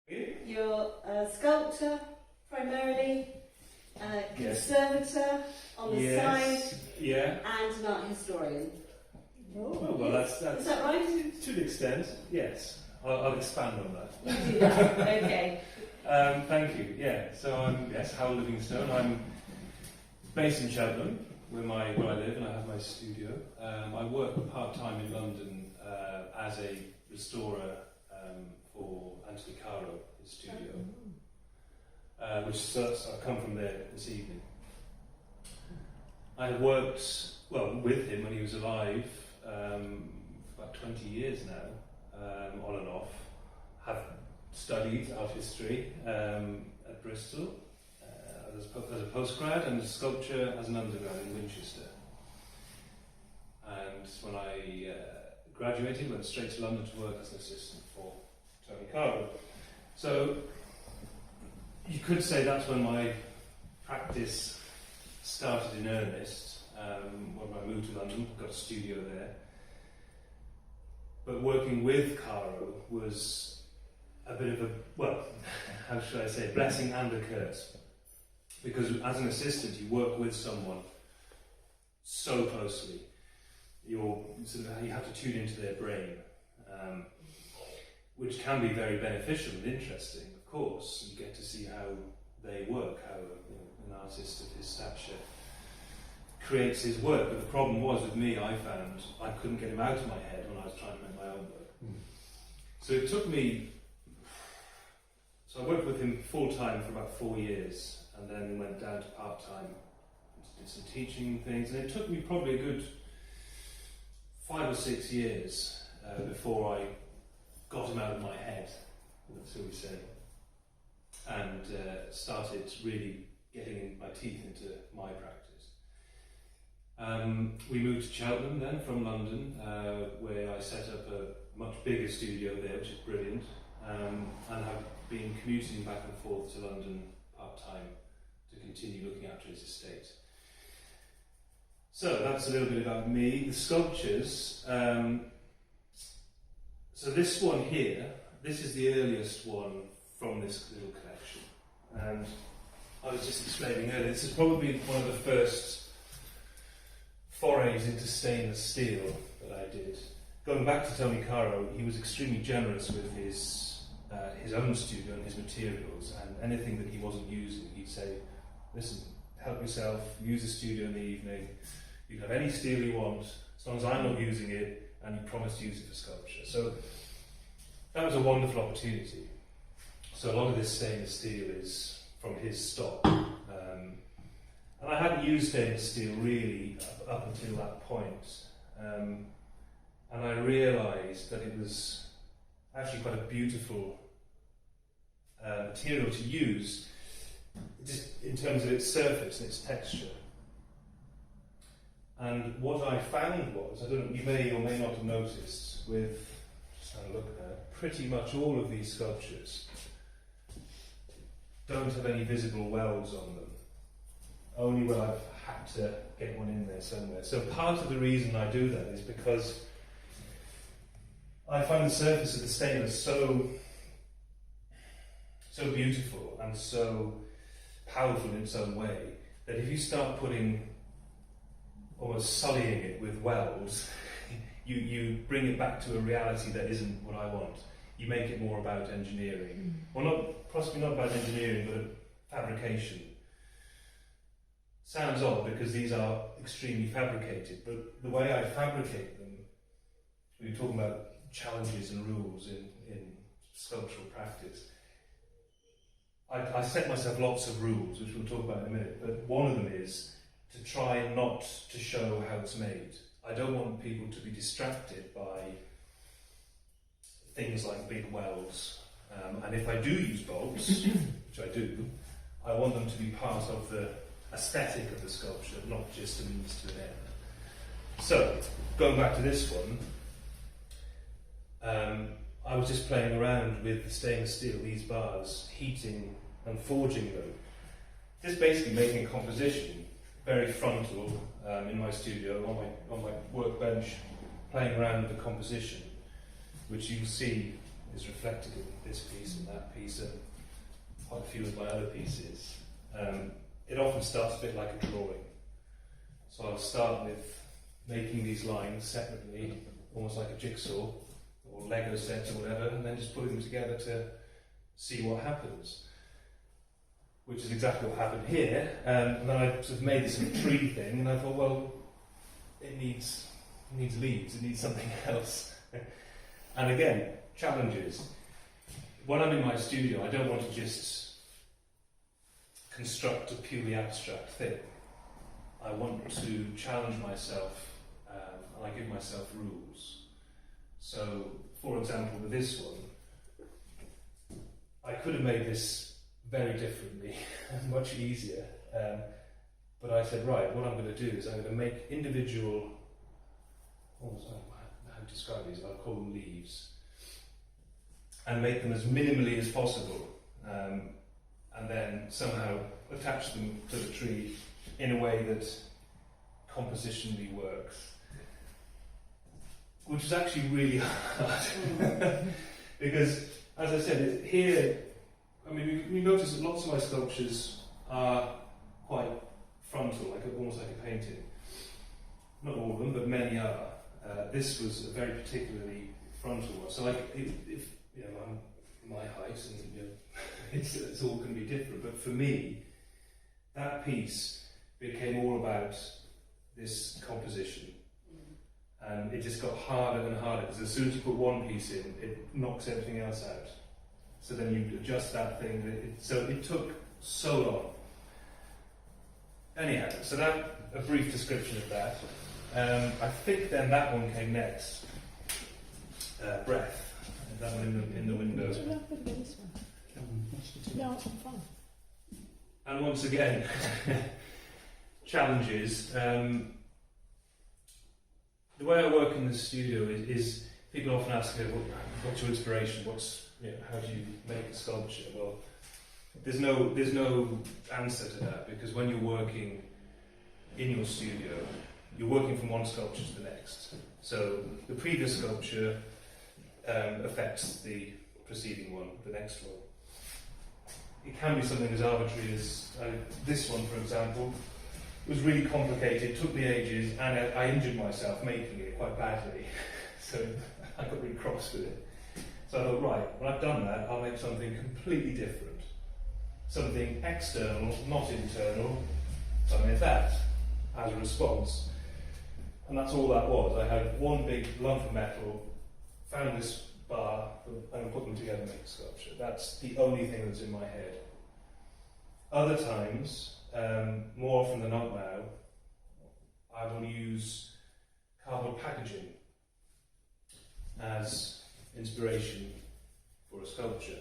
You're a sculptor primarily, a conservator on the side, and an art historian. Oh, well, that's Is that right? To an extent, yes. I'll expand on that. You do that, okay. Thank you. Yeah. So I'm Hywel Livingstone. I'm based in Cheltenham, where I live, and I have my studio. I work part-time in London as a restorer for Anthony Caro, his studio, I've come from there this evening. I have worked with him when he was alive about 20 years now, on and off. Have studied art history at Bristol as a postgrad, and sculpture as an undergrad in Winchester. And when I graduated, went straight to London to work as an assistant for Tony Caro. So you could say that's when my practice started in earnest. When I moved to London, got a studio there. But working with Caro was a bit of how should I say, blessing and a curse. Because as an assistant, you work with someone so closely. You have to tune into their brain, which can be very beneficial and interesting, of course. You get to see how they work, how an artist of his stature creates his work. But the problem was with me, I found I couldn't get him out of my head when I was trying to make my own work. So it took me, I worked with him full-time for about 4 years, and then went down to part-time, did some teaching things, and it took me probably a good 5 or 6 years before I got him out of my head, shall we say, and started really getting my teeth into my practice. We moved to Cheltenham then from London, where I set up a much bigger studio there, which is brilliant, and have been commuting back and forth to London part-time to continue looking after his estate. So that's a little bit about me. The sculptures, so this one here, this is the earliest one from this little collection. And I was just explaining earlier, this is probably one of the first forays into stainless steel that I did. Going back to Tony Caro, he was extremely generous with his own studio and his materials, and anything that he wasn't using, he'd say, listen, help yourself, use the studio in the evening, you can have any steel you want, as long as I'm not using it, and you promise to use it for sculpture. So that was a wonderful opportunity. So a lot of this stainless steel is from his stock. And I hadn't used stainless steel really up until that point. And I realised that it was actually quite a beautiful material to use, just in terms of its surface and its texture. And what I found was, I don't know, you may or may not have noticed, with, just have a look now, pretty much all of these sculptures don't have any visible welds on them. Only when I've had to get one in there somewhere. So part of the reason I do that is because I find the surface of the stainless so beautiful and so powerful in its own way, that if you start putting, almost sullying it with welds, you bring it back to a reality that isn't what I want. You make it more about engineering. Well, possibly not about engineering, but fabrication. Sounds odd because these are extremely fabricated, but the way I fabricate them, we were talking about challenges and rules in sculptural practice. I set myself lots of rules, which we'll talk about in a minute, but one of them is to try not to show how it's made. I don't want people to be distracted by things like big welds. And if I do use bolts, which I do, I want them to be part of the aesthetic of the sculpture, not just a means to an end. So, going back to this one, I was just playing around with the stainless steel, these bars, heating and forging them. Just basically making a composition, very frontal, in my studio, on my workbench, playing around with the composition, which you can see is reflected in this piece and that piece and quite a few of my other pieces. It often starts a bit like a drawing. So I'll start with making these lines separately, almost like a jigsaw or Lego sets or whatever, and then just putting them together to see what happens. Which is exactly what happened here. And then I sort of made this sort of tree thing, and I thought, well, it needs leaves, it needs something else. And again, challenges. When I'm in my studio, I don't want to just construct a purely abstract thing. I want to challenge myself, and I give myself rules. So, for example, with this one, I could have made this very differently, much easier. But I said, right, what I'm going to do is I'm going to make individual, how to describe these, I'll call them leaves, and make them as minimally as possible, and then somehow attach them to the tree in a way that compositionally works. Which is actually really hard. Because, as I said, here, I mean, you notice that lots of my sculptures are quite frontal, almost like a painting. Not all of them, but many are. This was a very particularly frontal one. So, if you know, I'm my height, and you know, it's all going to be different. But for me, that piece became all about this composition, and it just got harder and harder because as soon as you put one piece in, it knocks everything else out. So then you adjust that thing. So it took so long. Anyhow, so that a brief description of that. I think then that one came next. Breath. That one in the window. No, I'm fine. And once again, challenges. The way I work in the studio is people often ask me, what's your inspiration? How do you make a sculpture? Well, there's no answer to that, because when you're working in your studio, you're working from one sculpture to the next. So the previous sculpture affects the preceding one, the next one. It can be something as arbitrary as this one, for example. It was really complicated, took me ages, and I injured myself making it quite badly. So I got really cross with it. So I thought, right, when I've done that, I'll make something completely different. Something external, not internal. So I made that as a response. And that's all that was. I had one big lump of metal, found this bar, and put them together and make a sculpture. That's the only thing that's in my head. Other times, more often than not now, I will use cardboard packaging as inspiration for a sculpture.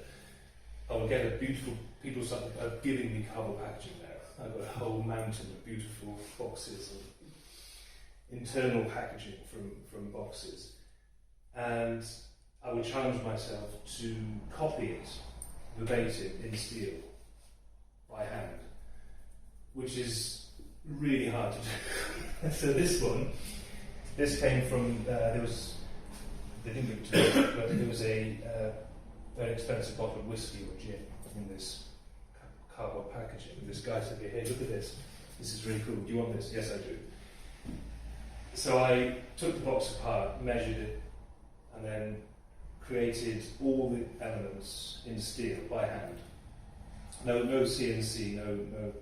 I will get a beautiful, people start giving me cardboard packaging now. I've got a whole mountain of beautiful boxes and internal packaging from boxes. And I would challenge myself to copy it verbatim in steel by hand, which is really hard to do. So this came from, they didn't give it to me, but there was a very expensive bottle of whiskey or gin in this cardboard packaging. And this guy said, hey, look at this. This is really cool. Do you want this? Yes, I do. So I took the box apart, measured it, and then created all the elements in steel by hand. No CNC, no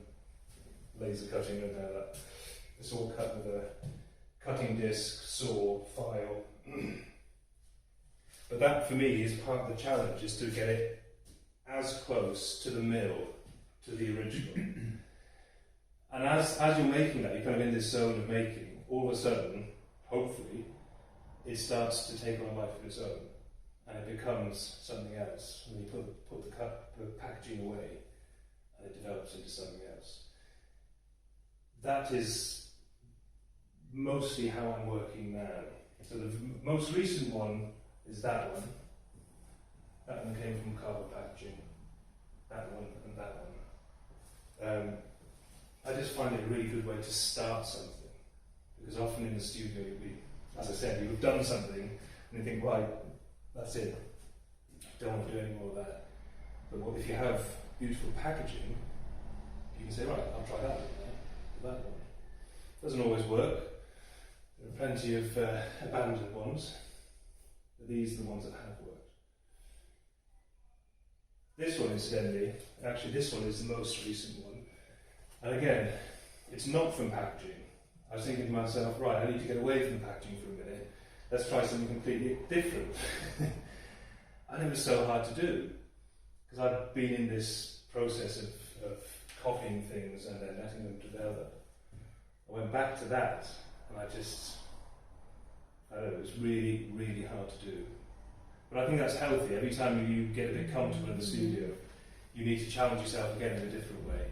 laser cutting, no that. It's all cut with a cutting disc, saw, file. But that, for me, is part of the challenge, is to get it as close to the mill, to the original. And as you're making that, you're kind of in this zone of making, all of a sudden, hopefully, it starts to take on a life of its own, and it becomes something else. And you put the packaging away, and it develops into something else. That is mostly how I'm working now. So the most recent one is that one. That one came from cardboard packaging. That one and that one. I just find it a really good way to start something, because often in the studio, as I said, you've done something and you think, right, that's it. don't want to do any more of that. But what if you have beautiful packaging, you can say, right, I'll try that one. Doesn't always work. There are plenty of abandoned ones, but these are the ones that have worked. This one, incidentally, actually this one is the most recent one. And again, it's not from packaging. I was thinking to myself, right, I need to get away from the packaging for a minute. Let's try something completely different. And it was so hard to do, because I'd been in this process of copying things and then letting them develop. I went back to that, and I don't know, it was really, really hard to do. But I think that's healthy. Every time you get a bit comfortable in the studio, you need to challenge yourself again in a different way.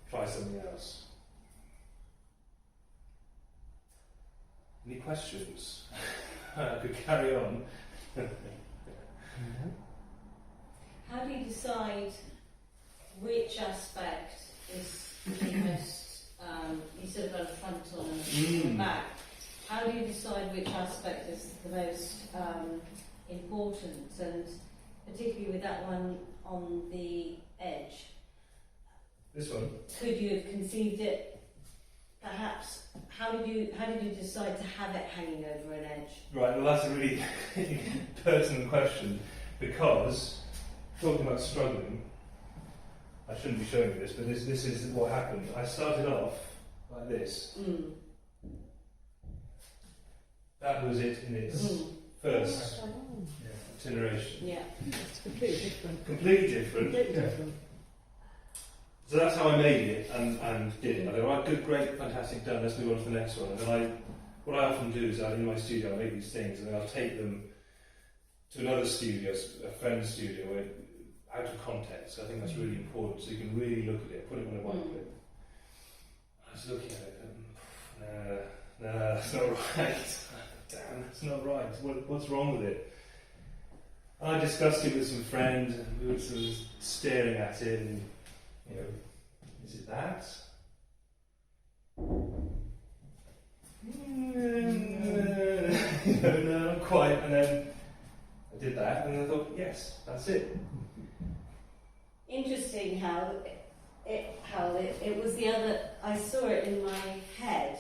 Try something else. Any questions? I could carry on. How do you decide which aspect is the most, you said about a frontal and a back, how do you decide which aspect is the most important, and particularly with that one on the edge? This one? Could you have conceived it, perhaps, how did you decide to have it hanging over an edge? Right, well that's a really personal question, because talking about struggling, I shouldn't be showing you this, but this is what happened. I started off like this. That was it in its first iteration. Yeah. It's completely different. Completely different. Completely different. So that's how I made it and did it. I go, right, good, great, fantastic, done, let's move on to the next one. And then what I often do is in my studio I make these things and then I'll take them to another studio, a friend's studio, out of context. I think that's really important, so you can really look at it, put it on a white clip. I was looking at it and, no, that's not right. Damn, that's not right. What's wrong with it? And I discussed it with some friends and we were sort of staring at it and, you know, is it that? No, not quite. And then I did that and I thought, yes, that's it. Interesting how it was the other. I saw it in my head,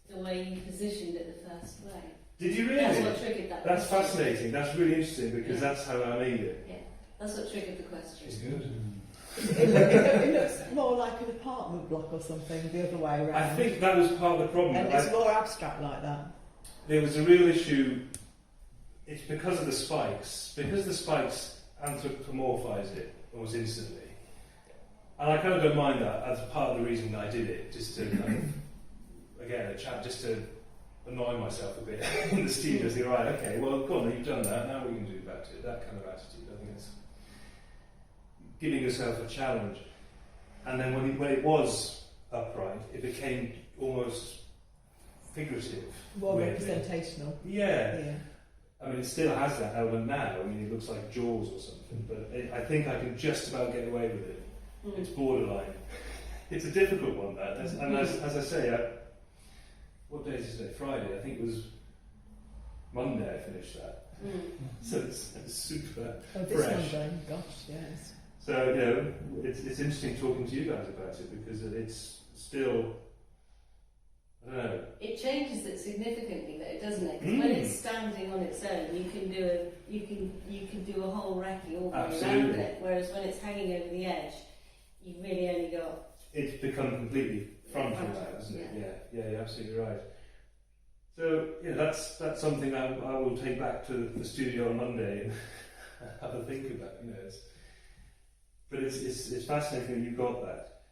the way you positioned it the first way. Did you really? That's what triggered that. That's question. fascinating. That's really interesting because that's how I made it. Yeah, that's what triggered the question. It's good. It looks more like an apartment block or something, the other way around. I think that was part of the problem. And it's more abstract like that. There was a real issue. It's because of the spikes. Because the spikes anthropomorphise it almost instantly. And I kind of don't mind that as part of the reason that I did it, just to kind of, again, just to annoy myself a bit in the studio. Say, right, okay, well, go on, you've done that, now what are you going to do about it? That kind of attitude. I think it's giving yourself a challenge. And then when it was upright, it became almost figurative. More weirdly. representational. Yeah. I mean, it still has that element now. I mean, it looks like Jaws or something, but I think I can just about get away with it. It's borderline. It's a difficult one, that. And as I say, what day is it today? Friday. I think it was Monday I finished that. So it's super This fresh. Monday, gosh, yes. So, you know, it's interesting talking to you guys about it because it's still, I don't know. It changes it significantly, though, doesn't it? Because when it's standing on its own, you can do a whole recce all the way around it. Whereas when it's hanging over the edge, you really only got. It's become completely frontal now, isn't it? Yeah, you're absolutely right. So, yeah, that's something I will take back to the studio on Monday and have a think about. You know, but it's fascinating that you've got that.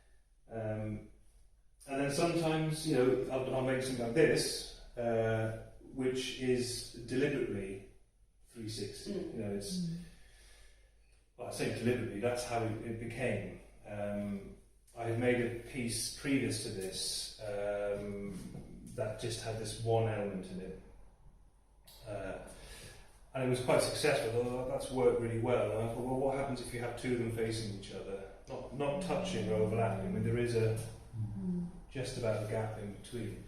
And then sometimes, you know, I'll make something like this, which is deliberately 360. You know, it's. Well, I say deliberately. That's how it became. I had made a piece previous to this that just had this one element in it, and it was quite successful. Although that's worked really well. And I thought, well, what happens if you have two of them facing each other, not touching or overlapping? I mean, there is just about a gap in between.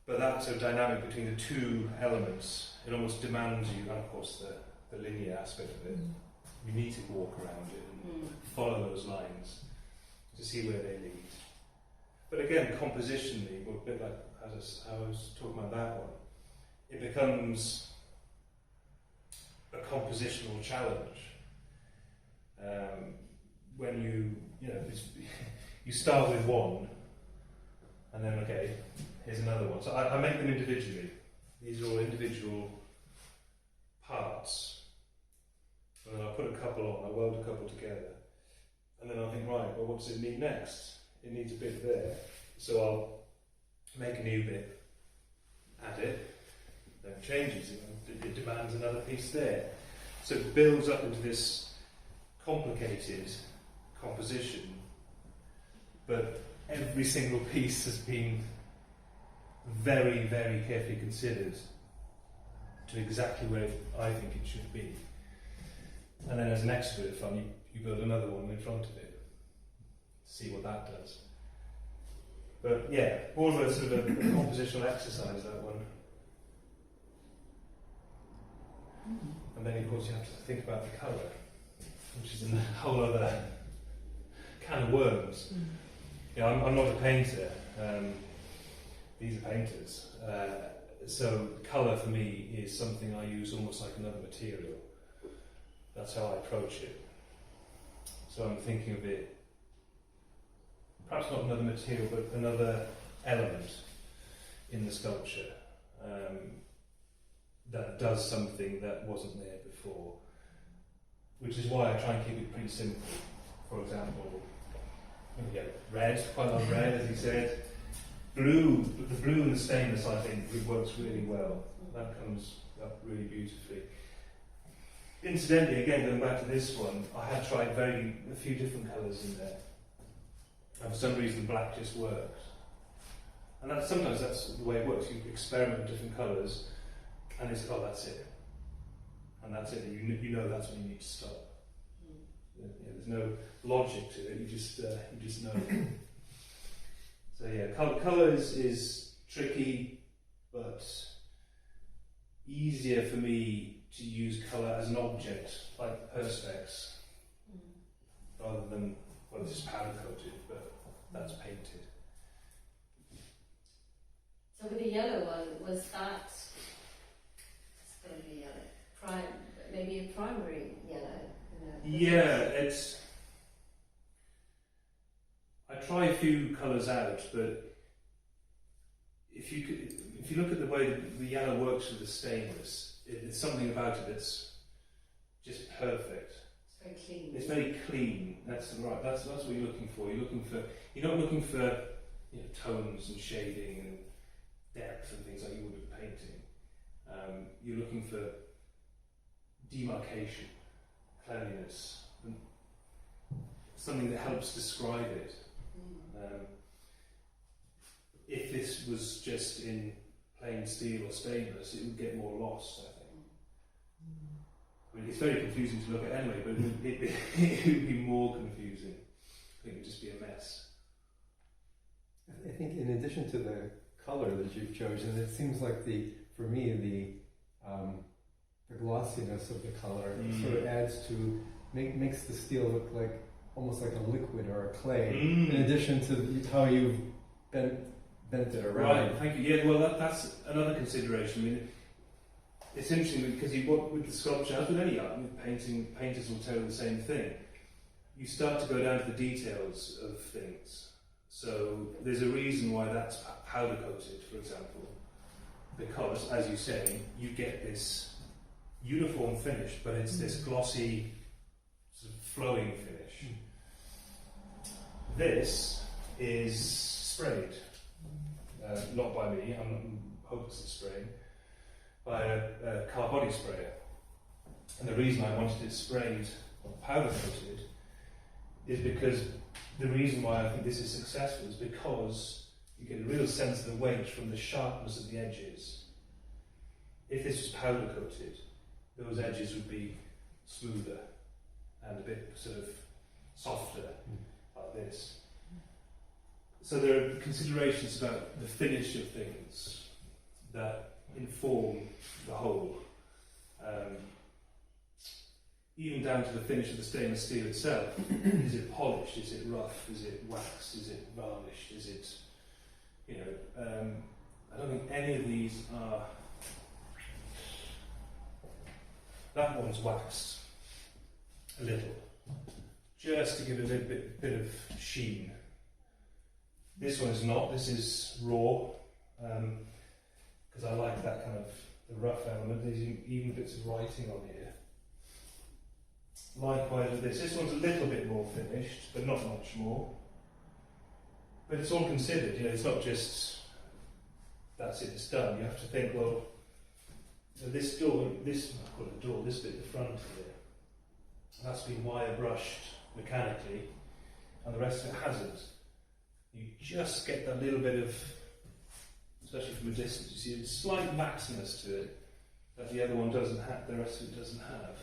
But that sort of dynamic between the two elements, it almost demands you, and of course the the linear aspect of it. You need to walk around it and follow those lines to see where they lead. But again, compositionally, a bit like as I was talking about that one, it becomes a compositional challenge. When you start with one, and then okay, here's another one. So I make them individually. These are all individual parts. And then I put a couple on, I weld a couple together. And then I think, right, well, what does it need next? It needs a bit there. So I'll make a new bit, add it, then it changes, it demands another piece there. So it builds up into this complicated composition, but every single piece has been very, very carefully considered to exactly where I think it should be. And then as an extra bit of fun, you build another one in front of it, see what that does. But yeah, more of a sort of a compositional exercise, that one. And then of course you have to think about the colour, which is a whole other can of worms. Yeah, I'm not a painter. These are painters. So colour for me is something I use almost like another material. That's how I approach it. So I'm thinking of it, perhaps not another material, but another element in the sculpture that does something that wasn't there before. Which is why I try and keep it pretty simple. For example, red, quite a lot of red, as he said. Blue, but the blue and the stainless, I think, it works really well. That comes up really beautifully. Incidentally, again, going back to this one, I had tried a few different colours in there. And for some reason, black just worked. And sometimes that's the way it works. You experiment with different colours, and it's, oh, that's it. And that's it. You know that's when you need to stop. There's no logic to it. You just know. So yeah, colour is tricky, but easier for me to use colour as an object, like perspex, rather than, well, it's just powder coated, but that's painted. So with the yellow one, was that, it's going to be yellow, maybe a primary yellow? Yeah, I try a few colours out, but if you look at the way the yellow works with the stainless, it's something about it that's just perfect. It's very clean. It's very clean. That's right. That's what you're looking for. You're not looking for tones and shading and depth and things like you would with painting. You're looking for demarcation, cleanliness, and something that helps describe it. If this was just in plain steel or stainless, it would get more lost, I think. I mean, it's very confusing to look at anyway, but it would be more confusing. I think it would just be a mess. I think in addition to the colour that you've chosen, it seems like for me, the glossiness of the colour sort of adds to, makes the steel look like almost like a liquid or a clay, in addition to how you've bent it around. Right, thank you. Yeah, well, that's another consideration. I mean, it's interesting because with the sculpture, as with any art, with painting, painters will tell you the same thing. You start to go down to the details of things. So there's a reason why that's powder coated, for example, because, as you say, you get this uniform finish, but it's this glossy, sort of flowing finish. This is sprayed, not by me. I'm hopeless at spraying, by a car body sprayer. And the reason I wanted it sprayed or powder coated is because the reason why I think this is successful is because you get a real sense of the wedge from the sharpness of the edges. If this was powder coated, those edges would be smoother and a bit sort of softer, like this. So there are considerations about the finish of things that inform the whole. even down to the finish of the stainless steel itself. Is it polished? Is it rough? Is it waxed? Is it varnished? Is it, you know, I don't think any of these are. That one's waxed a little, just to give it a little bit of sheen. This one is not. This is raw, because I like that kind of the rough element. There's even bits of writing on here. Likewise with this. This one's a little bit more finished, but not much more. But it's all considered. You know, it's not just that's it. It's done. You have to think, well. So this door, I've got a door, this bit at the front here, that's been wire brushed mechanically, and the rest of it hasn't. You just get that little bit of, especially from a distance, you see a slight maxiness to it that the other one doesn't have, the rest of it doesn't have.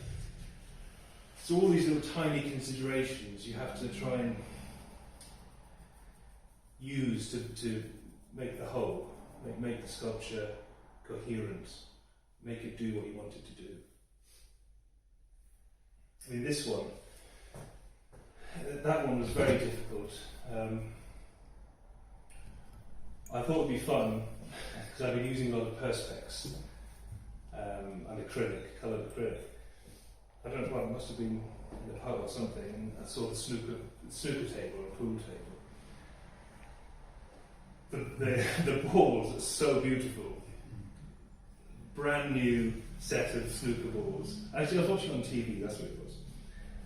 So all these little tiny considerations you have to try and use to make the whole, make the sculpture coherent. Make it do what you want it to do. I mean, this one, that one was very difficult. I thought it'd be fun because I've been using a lot of perspex and acrylic, coloured acrylic. I don't know, well, it must have been in the pub or something, and I saw the snooker table or a pool table. The balls are so beautiful. Brand new set of snooker balls. Actually, I was watching on TV, that's what it was.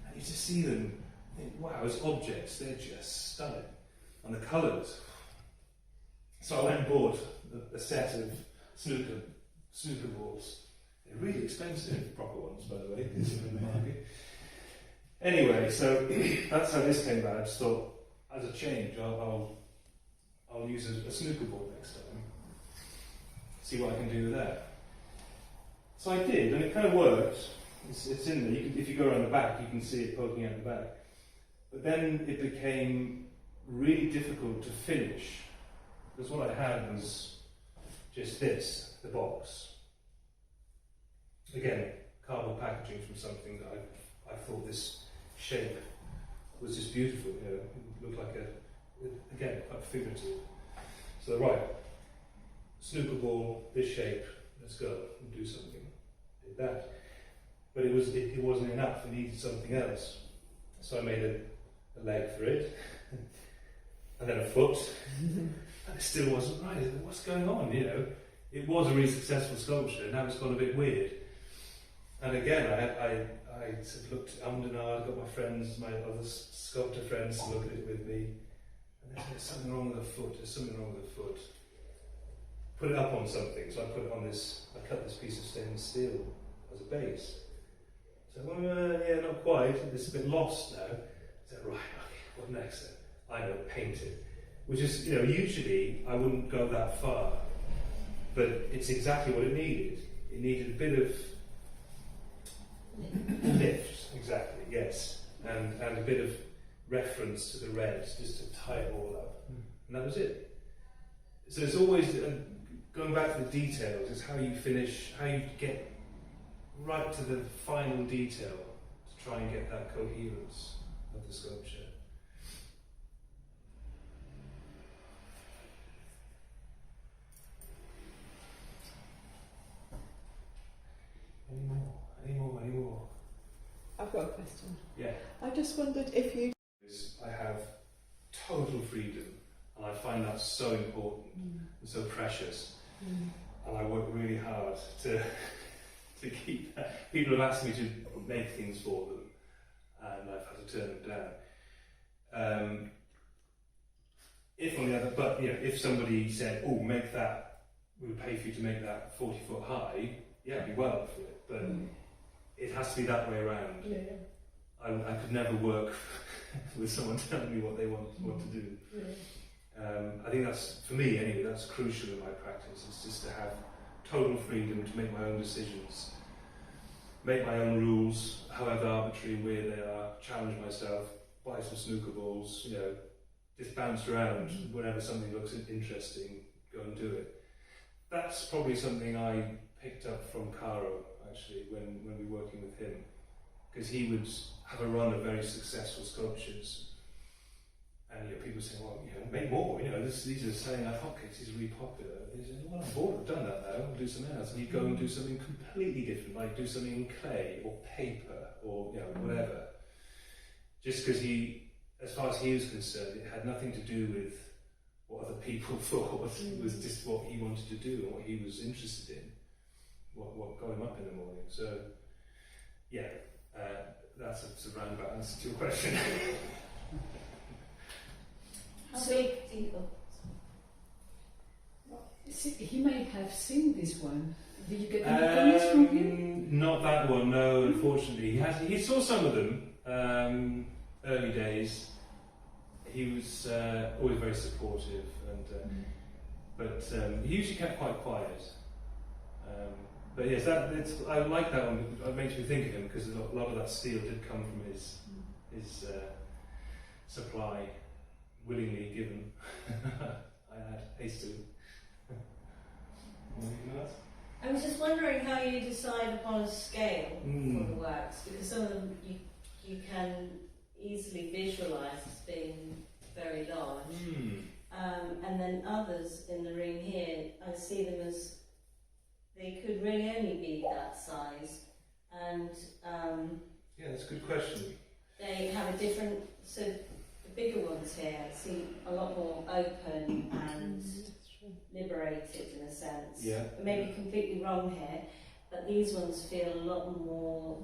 And you just see them, think, wow, as objects, they're just stunning. And the colours. So I went and bought a set of snooker balls. They're really expensive, proper ones, by the way, because they're in the market. Anyway, so that's how this came about. I just thought, as a change, I'll use a snooker ball next time. See what I can do with that. So I did, and it kind of worked. It's in there. If you go around the back, you can see it poking out the back. But then it became really difficult to finish, because what I had was just this, the box. Again, cardboard packaging from something that I thought this shape was just beautiful. You know, it looked like again, quite figurative. So right, snooker ball, this shape. Let's go and do something. Did that, but it wasn't enough. It needed something else. So I made a leg for it, and then a foot, and it still wasn't right. What's going on? You know, it was a really successful sculpture. Now it's gone a bit weird. And again, I sort of looked at Umdenard, got my friends, my other sculptor friends, to look at it with me, and there's something wrong with the foot. There's something wrong with the foot. Put it up on something, so I put it on this, I cut this piece of stainless steel as a base. So, yeah, not quite, it's a bit lost now. So, right, okay, what next then? I know, paint it. Which is, you know, usually I wouldn't go that far, but it's exactly what it needed. It needed a bit of lift, exactly, yes, and a bit of reference to the red, just to tie it all up. And that was it. So it's always, going back to the details, is how you finish, how you get right to the final detail to try and get that coherence of the sculpture. Any more? I've got a question. Yeah. I just wondered if you... I have total freedom, and I find that so important and so precious. And I work really hard to keep that. People have asked me to make things for them, and I've had to turn them down. If on the other, but you know, if somebody said, "Oh, make that," we would pay for you to make that 40 foot high. Yeah, I'd be well up for it, but it has to be that way around. Yeah. I could never work with someone telling me what they want to do. Yeah. I think that's, for me anyway, that's crucial in my practice. It's just to have total freedom to make my own decisions, make my own rules, however arbitrary and weird they are, challenge myself, buy some snooker balls, you know, just bounce around whenever something looks interesting, go and do it. That's probably something I picked up from Caro, actually, when we were working with him. because he would have a run of very successful sculptures. And people say, well, make more, these are selling like hotcakes, these are really popular. He said, well, I'm bored, I've done that now, I'll do something else. And he'd go and do something completely different, like do something in clay or paper or whatever. Just because as far as he was concerned, it had nothing to do with what other people thought. It was just what he wanted to do and what he was interested in, what got him up in the morning. So, that's a roundabout answer to your question. How big do you... He may have seen this one. Did you get any comments from him? Not that one, no, unfortunately. He saw some of them, early days. He was always very supportive, but he usually kept quite quiet. But yes, I like that one. It makes me think of him because a lot of that steel did come from his supply, willingly given. I had hastily. I was just wondering how you decide upon a scale for the works, because some of them you can easily visualise as being very large, and then others in the room here, I see them as they could really only be that size, and that's a good question. they have a different. So the bigger ones here seem a lot more open and liberated in a sense. Yeah. Maybe completely wrong here, but these ones feel a lot more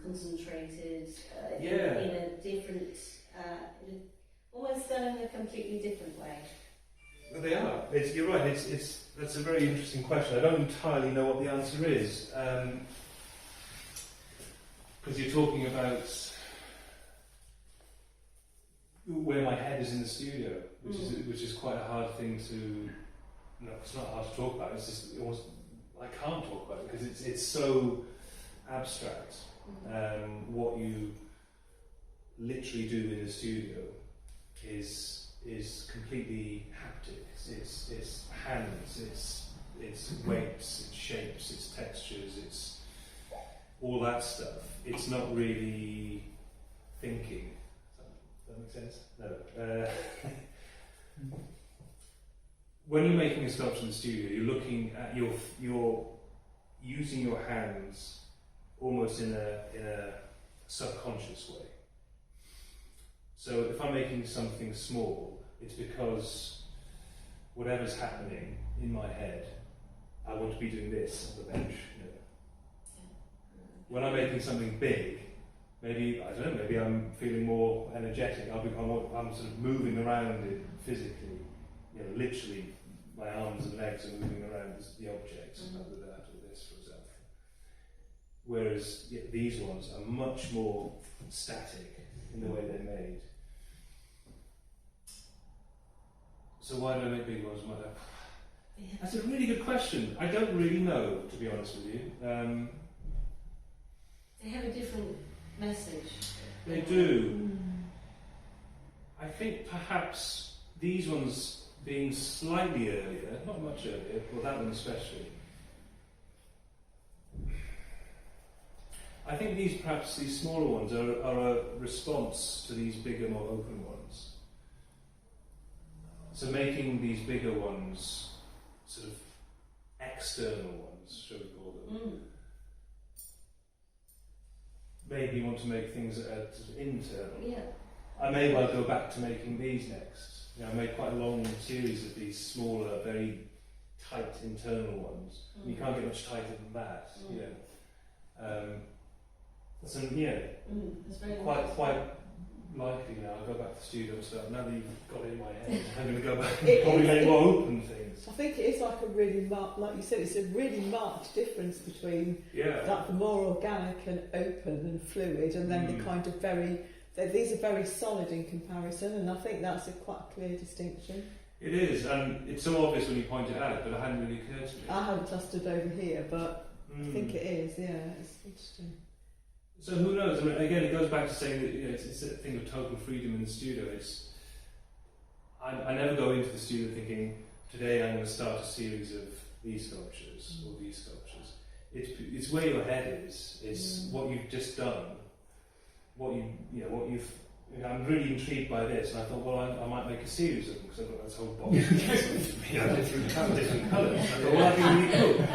concentrated in a different, almost done in a completely different way. Well, they are. You're right. That's a very interesting question. I don't entirely know what the answer is, because you're talking about where my head is in the studio, which is quite a hard thing to. No, it's not hard to talk about. It's just I can't talk about it because it's so abstract. What you literally do in a studio is completely haptic. It's hands. It's weights. It's shapes. It's textures. It's all that stuff. It's not really thinking. Does that make sense? No. When you're making a sculpture in the studio, you're looking at you're using your hands almost in a subconscious way. So if I'm making something small, it's because whatever's happening in my head, I want to be doing this on the bench. When I'm making something big, maybe I'm feeling more energetic. I'm sort of moving around it physically. Literally, my arms and legs are moving around the objects, other than that or this, for example. Whereas these ones are much more static in the way they're made. So why do I make big ones? That's a really good question. I don't really know, to be honest with you. They have a different message. They do. I think perhaps these ones being slightly earlier, not much earlier, but that one especially. I think these smaller ones are a response to these bigger, more open ones. So making these bigger ones sort of external ones, shall we call them. Maybe you want to make things that are sort of internal. Yeah. I may well go back to making these next. I made quite a long series of these smaller, very tight internal ones. You can't get much tighter than that. So That's very quite likely now. I'll go back to the studio and start. Now that you've got it in my head, I'm going to go back and probably make more open things. I think it is like a really marked, like you said, it's a really marked difference between like the more organic and open and fluid, and then the kind of these are very solid in comparison, and I think that's a quite clear distinction. It is, and it's so obvious when you point it out, but it hadn't really occurred to me. I haven't tested over here, but I think it is, it's interesting. So who knows? I mean, again, it goes back to saying that it's a thing of total freedom in the studio. I never go into the studio thinking, today I'm going to start a series of these sculptures or these sculptures. It's where your head is. It's what you've just done I'm really intrigued by this, and I thought, well, I might make a series of them because I've got this whole box different colours. I thought, well, that'd be really cool.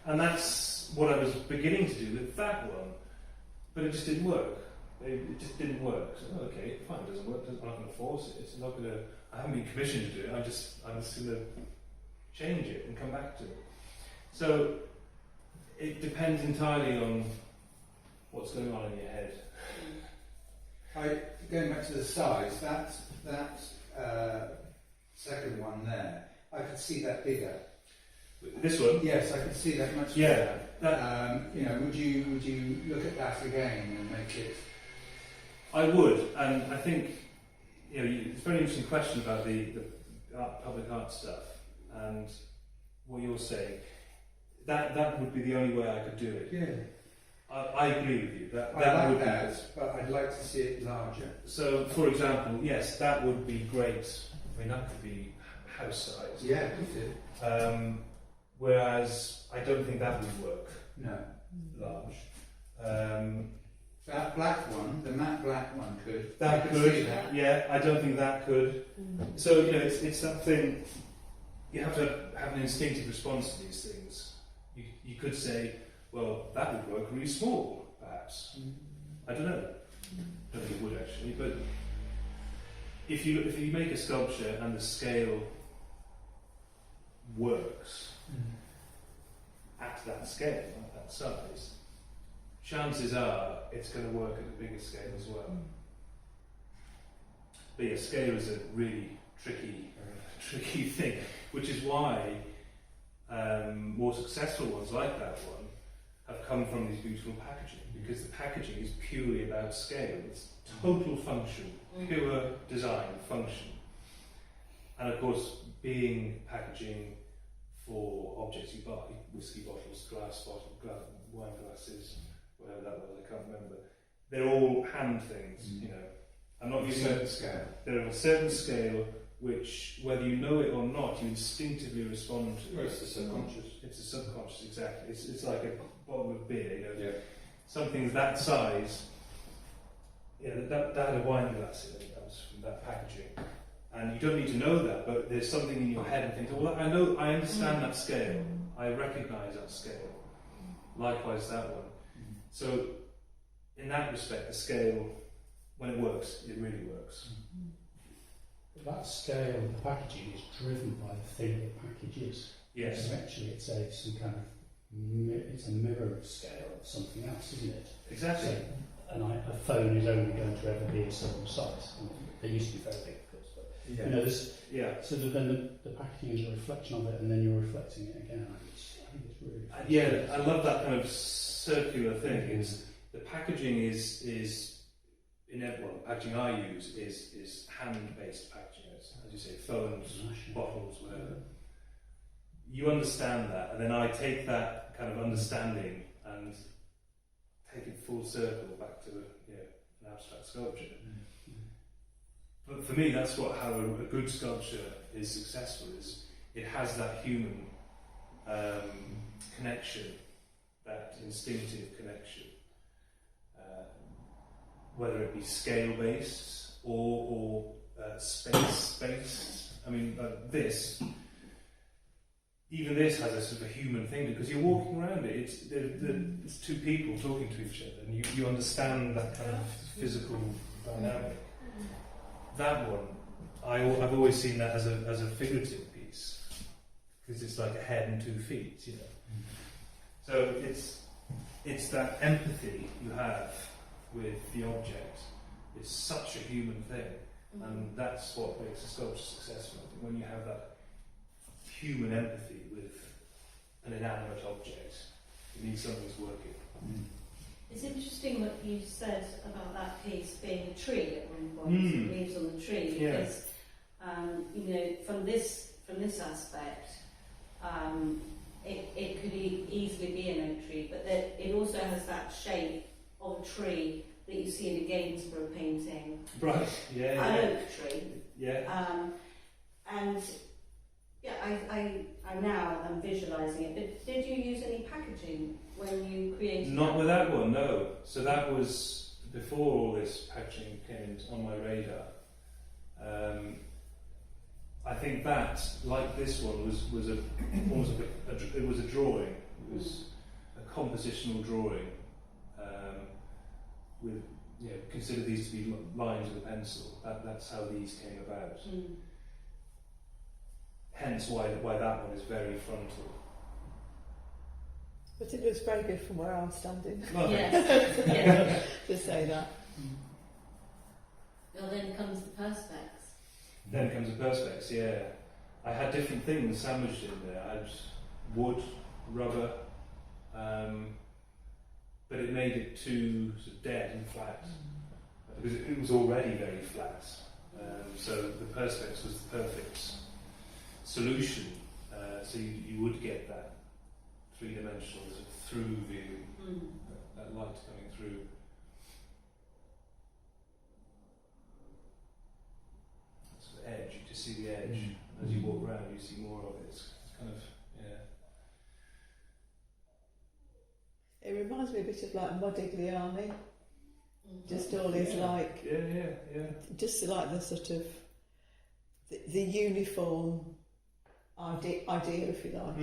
And that's what I was beginning to do with that one, but it just didn't work. It just didn't work. So, okay, fine, it doesn't work. I'm not going to force it. It's not going to. I haven't been commissioned to do it. I'm just going to change it and come back to it. So it depends entirely on what's going on in your head. Going back to the size, that second one there, I could see that bigger. This one? Yes, I could see that much bigger. Would you look at that again and make it? I would, and I think it's a very interesting question about the public art stuff and what you're saying. That would be the only way I could do it. Yeah. I agree with you. That I would like that, but I'd like to see it larger. So, for example, yes, that would be great. I mean, that could be house size. Yeah, it could. Whereas I don't think that would work. No. Large. That black one, the matte black one could. That could. Yeah, I don't think that could. So it's that thing. You have to have an instinctive response to these things. You could say, well, that would work really small, perhaps. I don't know. I don't think it would actually, but if you make a sculpture and the scale works at that scale, at that size, chances are it's going to work at a bigger scale as well. But yeah, scale is a really tricky thing, which is why more successful ones like that one have come from these beautiful packaging, because the packaging is purely about scale. It's total function, pure design function. And of course, being packaging for objects you buy, whiskey bottles, glass bottles, wine glasses, whatever that was, I can't remember. They're all hand things, I'm not using a certain scale. They're of a certain scale, which, whether you know it or not, you instinctively respond to. Well, it's the subconscious. It's the subconscious, exactly. It's like a bottle of beer, Yeah. Something's that size. That had a wine glass in it. That was from that packaging. And you don't need to know that, but there's something in your head and think, well, I understand that scale. I recognise that scale. Likewise, that one. So, in that respect, the scale, when it works, it really works. That scale of the packaging is driven by the thing the package is. Yes. So actually, it's some kind of it's a mirror scale of something else, isn't it? Exactly. So, a phone is only going to ever be a certain size. They used to be very big, of course, but So then the packaging is a reflection of it, and then you're reflecting it again. I think it's really. I love that kind of circular thing. Is the packaging is the packaging I use is hand-based packaging, as you say, phones, bottles, whatever. You understand that, and then I take that kind of understanding and take it full circle back to an abstract sculpture. But for me, that's how a good sculpture is successful. Is it has that human connection, that instinctive connection. Whether it be scale-based or space-based. I mean, even this has a sort of a human thing, because you're walking around it. It's two people talking to each other, and you understand that kind of physical dynamic. That one, I've always seen that as a figurative piece, because it's like a head and 2 feet, So it's that empathy you have with the object. It's such a human thing, and that's what makes a sculpture successful. I think when you have that human empathy with an inanimate object, it means something's working. It's interesting what you said about that piece being a tree at one point, leaves on the tree, because from this aspect, it could easily be an oak tree, but it also has that shape of a tree that you see in a Gainsborough painting. Right. An oak tree. Yeah. I now am visualising it. But did you use any packaging when you created? Not with that one, no. So that was before all this packaging came on my radar, I think that, like this one, was almost it was a drawing. It was a compositional drawing with, consider these to be lines with a pencil. That's how these came about. Hence why that one is very frontal. But it looks very good from where I'm standing. Well, Yes. Yeah. To say that. Well, then comes the perspex. Then comes the perspex, yeah. I had different things sandwiched in there. I had wood, rubber, but it made it too sort of dead and flat because it was already very flat. So the perspex was the perfect solution. So you would get that three-dimensional sort of through view, that light coming through. Edge, you just see the edge. As you walk around, you see more of it. It's kind of, It reminds me a bit of like Modigliani. Just all his like, just like the sort of the uniform idea, if you like.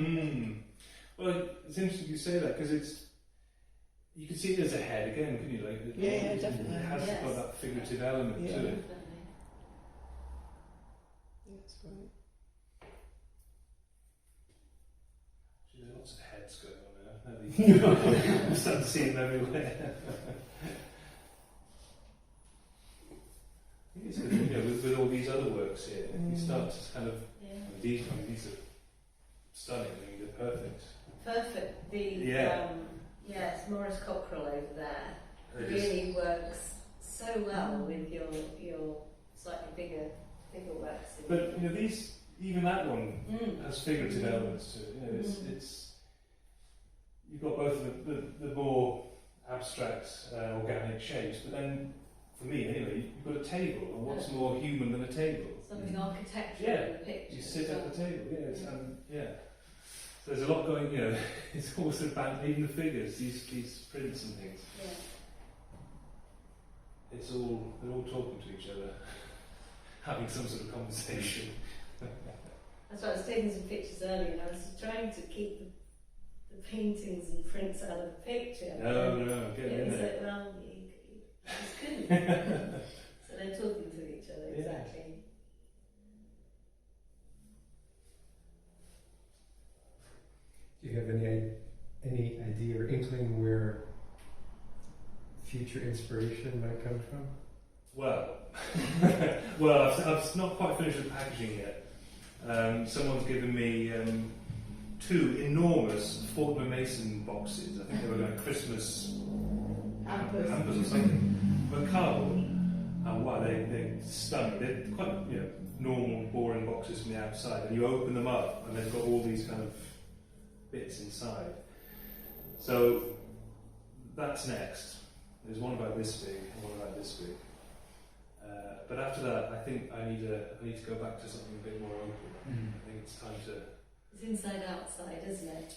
Well, it's interesting you say that because you can see it as a head again, can you? Like, Definitely. It has got that figurative element to it. Definitely. That's great. There's lots of heads going on there. I'm starting to see them everywhere. I think it's good, with all these other works here, you start to kind of, these are stunning, they're perfect. Perfect. Yes, Maurice Cockrell over there really works so well with your slightly bigger works. But even that one has figurative elements to it. It's you've got both the more abstract organic shapes, but then for me anyway, you've got a table, and what's more human than a table? Something architectural in the picture. You sit at the table, So there's a lot going, it's almost about even the figures, these prints and things. Yeah. They're all talking to each other, having some sort of conversation. That's why I was taking some pictures earlier, and I was trying to keep the paintings and prints out of the picture. No, get in there. Well, you just couldn't. So they're talking to each other, exactly. Do you have any idea or inkling where future inspiration might come from? Well, I've not quite finished with packaging yet. Someone's given me 2 enormous Fort Mason boxes. I think they were like Christmas hampers or something. But cardboard. And wow, they're stunning. They're quite normal, boring boxes from the outside. And you open them up, and they've got all these kind of bits inside. So that's next. There's one about this big and one about this big. But after that, I think I need to go back to something a bit more open. I think it's time to. It's inside outside, isn't it?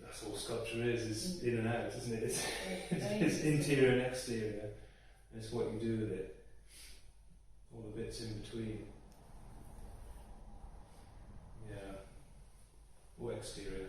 That's all sculpture is in and out, isn't it? It's interior and exterior. And it's what you do with it. All the bits in between. Yeah. Or exterior.